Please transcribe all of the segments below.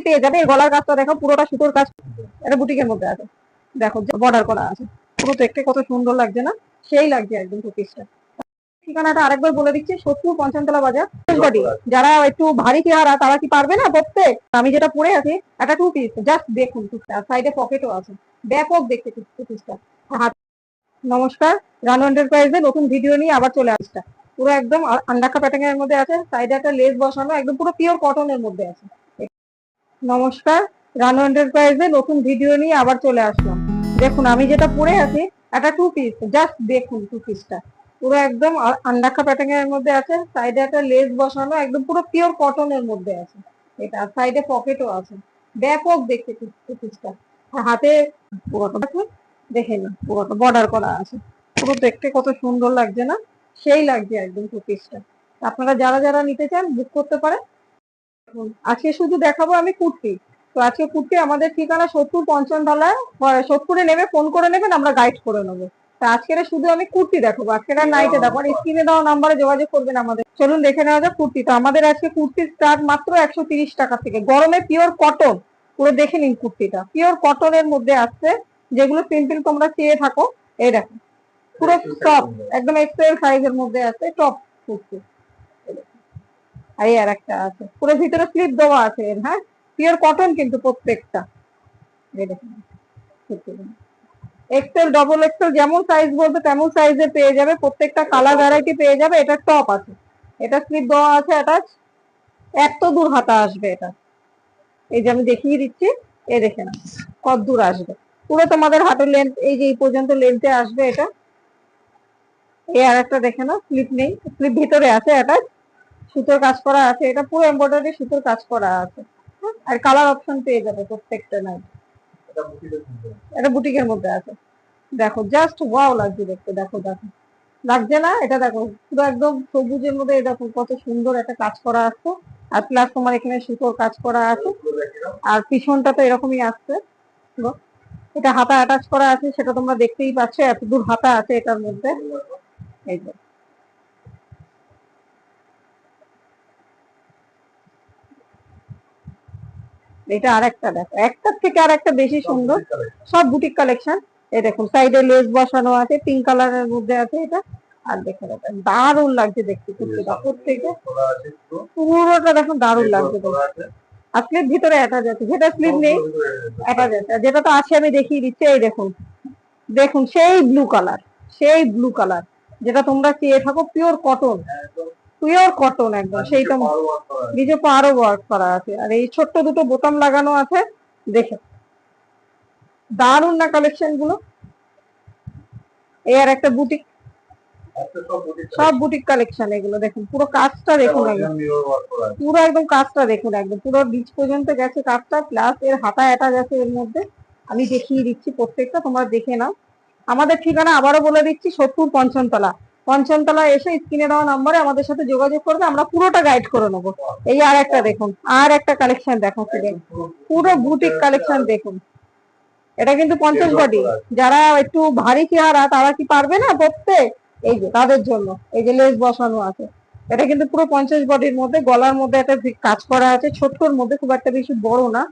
পেয়ে যাবে। এই গলার কাজটা দেখো পুরোটা সুতোর কাজ, এটা বুটিকের মধ্যে আছে, দেখো বর্ডার করা আছে, পুরো দেখতে কত সুন্দর লাগছে না, সেই লাগছে একদম টু পিসটা। ঠিকানাটা আরেকবার বলে দিচ্ছি, সোদপুর পঞ্চমতলা বাজার। যারা একটু ভারী চেহারা তারা কি পারবে না পড়তে? আমি যেটা পরে আছি একটা টু পিস, জাস্ট দেখুন, সাইডে পকেটও আছে, ব্যাপক দেখতে টু পিসটা। নমস্কার, রানু এন্টারপ্রাইজে নতুন ভিডিও নিয়ে আবার চলে আসছে। পুরো একদম আন্ডাকা প্যাটার্ন এর মধ্যে আছে, সাইডে একটা লেস বসানো, একদম পুরো পিওর কটনের মধ্যে আছে। নমস্কার, রানু এন্টারপ্রাইজে নতুন ভিডিও নিয়ে আবার চলে আসলাম। দেখুন আমি যেটা পরে আছি একটা টু পিস, জাস্ট দেখুন টু পিসটা পুরো একদম আন্ডাকা প্যাটার্ন এর মধ্যে আছে, সাইডে একটা লেস বসানো, একদম পুরো পিওর কটনের মধ্যে আছে এটা, সাইডে পকেটও আছে, ব্যাপক দেখতে টু পিসটা। হাতে পুরোটা দেখে নিন, পুরোটা বর্ডার করা আছে, পুরো দেখতে কত সুন্দর লাগছে না, সেই লাগছে একদম টু পিসটা। আপনারা যারা যারা নিতে চান বুক করতে পারেন। আজকে শুধু দেখাবো আমি কুর্তি। তো আজকে কুর্তি আমাদের ঠিকানা সোদপুর পঞ্চমতলায়, সোদপুরে নেমে ফোন করে নেবেন, আমরা গাইড করে নেবো। তা আজকের শুধু আমি কুর্তি দেখাবো, আজকের আর নাইটে দেখাবো, স্ক্রিনে দেওয়া নাম্বারে যোগাযোগ করবেন আমাদের। চলুন দেখে নেওয়া যাক কুর্তি। তো আমাদের আজকে কুর্তি স্টার্ট মাত্র 130 টাকা থেকে, গরমে পিওর কটন, পুরো দেখে নিন কুর্তিটা পিওর কটনের মধ্যে আসছে, যেগুলো সিম্পল তোমরা চেয়ে থাকো। এই দেখো পুরো টপ, একদম এক্সেল সাইজের মধ্যে আছে টপ কুর্তি। আর একটা আছে পুরো ভিতরে স্লিপ দেওয়া আছে, হ্যাঁ পিওর কটন কিন্তু প্রত্যেকটা। এক্সেল ডবল এক্সেল যেমন সাইজ বলবে তেমন সাইজে পেয়ে যাবে, প্রত্যেকটা কালার ভ্যারাইটি পেয়ে যাবে। এটা টপ আছে, এটা স্লিপ দেওয়া আছে অ্যাটাচ, এত দূর হাতা আসবে এটা, এই যে আমি দেখিয়ে দিচ্ছি, এই দেখে না কত দূর আসবে, পুরো তোমাদের হাতের লেন্থ এই যে এই পর্যন্ত লেন্থে আসবে এটা। এই আর একটা দেখে না, স্লিপ নেই, স্লিপ ভিতরে আছে অ্যাটাচ, সুতোর কাজ করা আছে, এটা পুরো এমব্রয়ডারি সুতোর কাজ করা আছে। আর কালার অপশন পেয়ে যাবে প্রত্যেকটা নাই, এটা বুটিকের মধ্যে আছে। দেখো জাস্ট ওয়াও লাগছে দেখতে, দেখো দেখো লাগছে না, এটা দেখো পুরো একদম সবুজের মধ্যে, দেখো কত সুন্দর একটা কাজ করা আছে, আর প্লাস তোমার এখানে সুতোর কাজ করা আছে, আর পিছনটা তো এরকমই আসছে। এটা হাতা অ্যাটাচ করা আছে, সেটা তোমরা দেখতেই পাচ্ছ, এত দূর হাতা আছে এটার মধ্যে। এই যে এটা আরেকটা দেখো, একটার থেকে আর একটা বেশি সুন্দর, সব বুটিক কালেকশন। এই দেখুন সাইডে লেস বসানো আছে, পিঙ্ক কালারের মধ্যে আছে এটা। আর দেখো এটা দারুণ লাগছে দেখতে, কুর্তিটা প্রত্যেকটা পুরোটা দেখো দারুণ লাগছে দেখতে। আর স্লিপ ভিতরে অ্যাটাচ আছে, যেটা স্লিপ নেই অ্যাটাচ আছে, যেটা তো আছে আমি দেখিয়ে দিচ্ছি। এই দেখুন, দেখুন সেই ব্লু কালার, সেই ব্লু কালার যেটা তোমরা চেয়ে থাকো, পিওর কটন, পিওর কটন একদম সেইটা, নিজে পারও ওয়ার্ক করা আছে, আর এই ছোট্ট দুটো বোতাম লাগানো আছে, দেখে দারুণ না কালেকশন গুলো। এই আর একটা বুটিক, সব বুটিক কালেকশন এগুলো, দেখুন পুরো কাজটা দেখুন, পুরো একদম কাজটা দেখুন, একদম পুরো নিচ পর্যন্ত গেছে কাজটা, প্লাস এর হাতা অ্যাটাচ আছে এর মধ্যে। আমি দেখিয়ে দিচ্ছি প্রত্যেকটা, তোমরা দেখে নাও। আমাদের ঠিকানা আবারও বলে দিচ্ছি, সোদপুর পঞ্চমতলা, পঞ্চমতলা এসে স্ক্রিনে দেওয়া নম্বরে আমাদের সাথে যোগাযোগ করবে, আমরা পুরোটা গাইড করে নেবো। এই আর একটা দেখুন, আর একটা কালেকশন দেখাচ্ছি, পুরো বুটিক কালেকশন দেখুন। এটা কিন্তু 50 বডি, যারা একটু ভারী চেহারা তারা কি পারবে না পড়তে, এই যে তাদের জন্য এই যে লেস বসানো আছে। এটা কিন্তু পুরো 50 বডির মধ্যে, গলার মধ্যে একটা কাজ করা আছে, ছোট্টর মধ্যে, খুব একটা বেশি বড় না।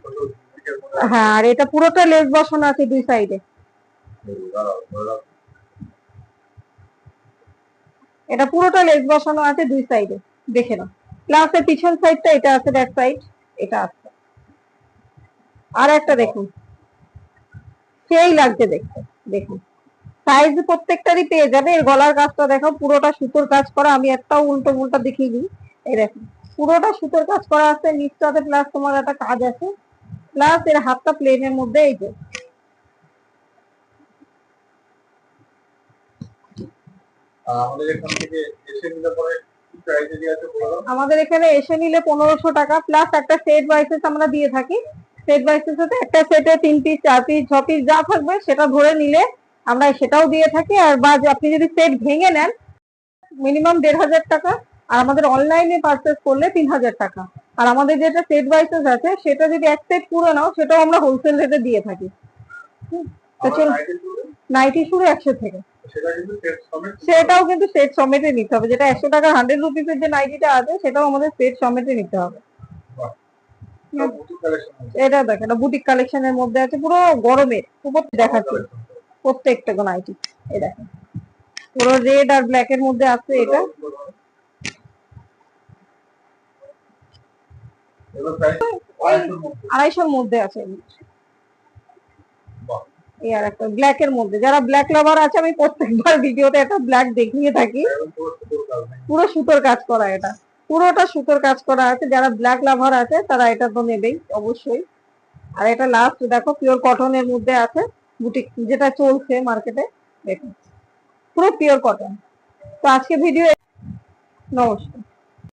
হ্যাঁ, আর এটা পুরোটা লেস বসানো আছে দুই সাইডে, এটা পুরোটা লেস বসানো আছে দুই সাইডে, দেখে নাও। প্লাস এর পিছন সাইডটা এটা আছে, ব্যাক সাইড এটা আছে। আর একটা দেখুন, সেই লাগছে দেখতে, দেখুন সাইজ প্রত্যেকটারই পেয়ে যাবে। এর গলার কাজটা দেখো, পুরোটা সুতোর কাজ করা, আমি একটাও উল্টো উল্টা দেখিয়ে দিই। এই দেখুন পুরোটা সুতোর কাজ করা আছে নিচটাতে, প্লাস তোমার একটা কাজ আছে, প্লাস এর হাতটা প্লেনের মধ্যে। এই যে আমাদের এখানে এসে নিলে 1500 টাকা, প্লাস একটা সেট ওয়াইসেস আমরা দিয়ে থাকি। সেট ওয়াইসের সাথে একটা সেটে 3 পিস 4 পিস 6 পিস যা থাকবে সেটা ধরে নিলে আমরা সেটাও দিয়ে থাকি। আর বা আপনি যদি সেট ভেঙে নেন মিনিমাম 1500 টাকা, আর আমাদের অনলাইনে পারচেস করলে 3000 টাকা। আর আমাদের যেটা সেট ওয়াইসেস আছে সেটা যদি এক সেট পুরো নাও সেটাও আমরা হোলসেল রেটে দিয়ে থাকি। নাইটি শুরু 100 থেকে, সেটাও কিন্তু সেট সমেতে নিতে হবে, যেটা 100 টাকা 100 রুপিসের যে নাইটিটা আছে সেটাও আমাদের সেট সমেতে নিতে হবে। এটা দেখ, এটা বুটিক কালেকশনের মধ্যে আছে, পুরো গরমের উপর দেখাচ্ছে প্রত্যেকটা কোন আইটি। এই দেখেন পুরো রেড আর ব্ল্যাক এর মধ্যে আছে এটা। আড়াইশোর মধ্যে আছে। এই আর একটা ব্ল্যাক এর মধ্যে, যারা ব্ল্যাক লাভার আছে, আমি প্রত্যেকবার ভিডিওতে একটা ব্ল্যাক দেখিয়ে থাকি। পুরো সুতোর কাজ করা, এটা পুরোটা সুতোর কাজ করা আছে। যারা ব্ল্যাক লাভার আছে তারা এটা তো নেবেই অবশ্যই। আর এটা লাস্ট দেখো পিওর কটনের মধ্যে আছে, বুটিক যেটা চলছে মার্কেটে, দেখুন পুরো পিওর কটন। তো আজকে ভিডিও, নমস্কার।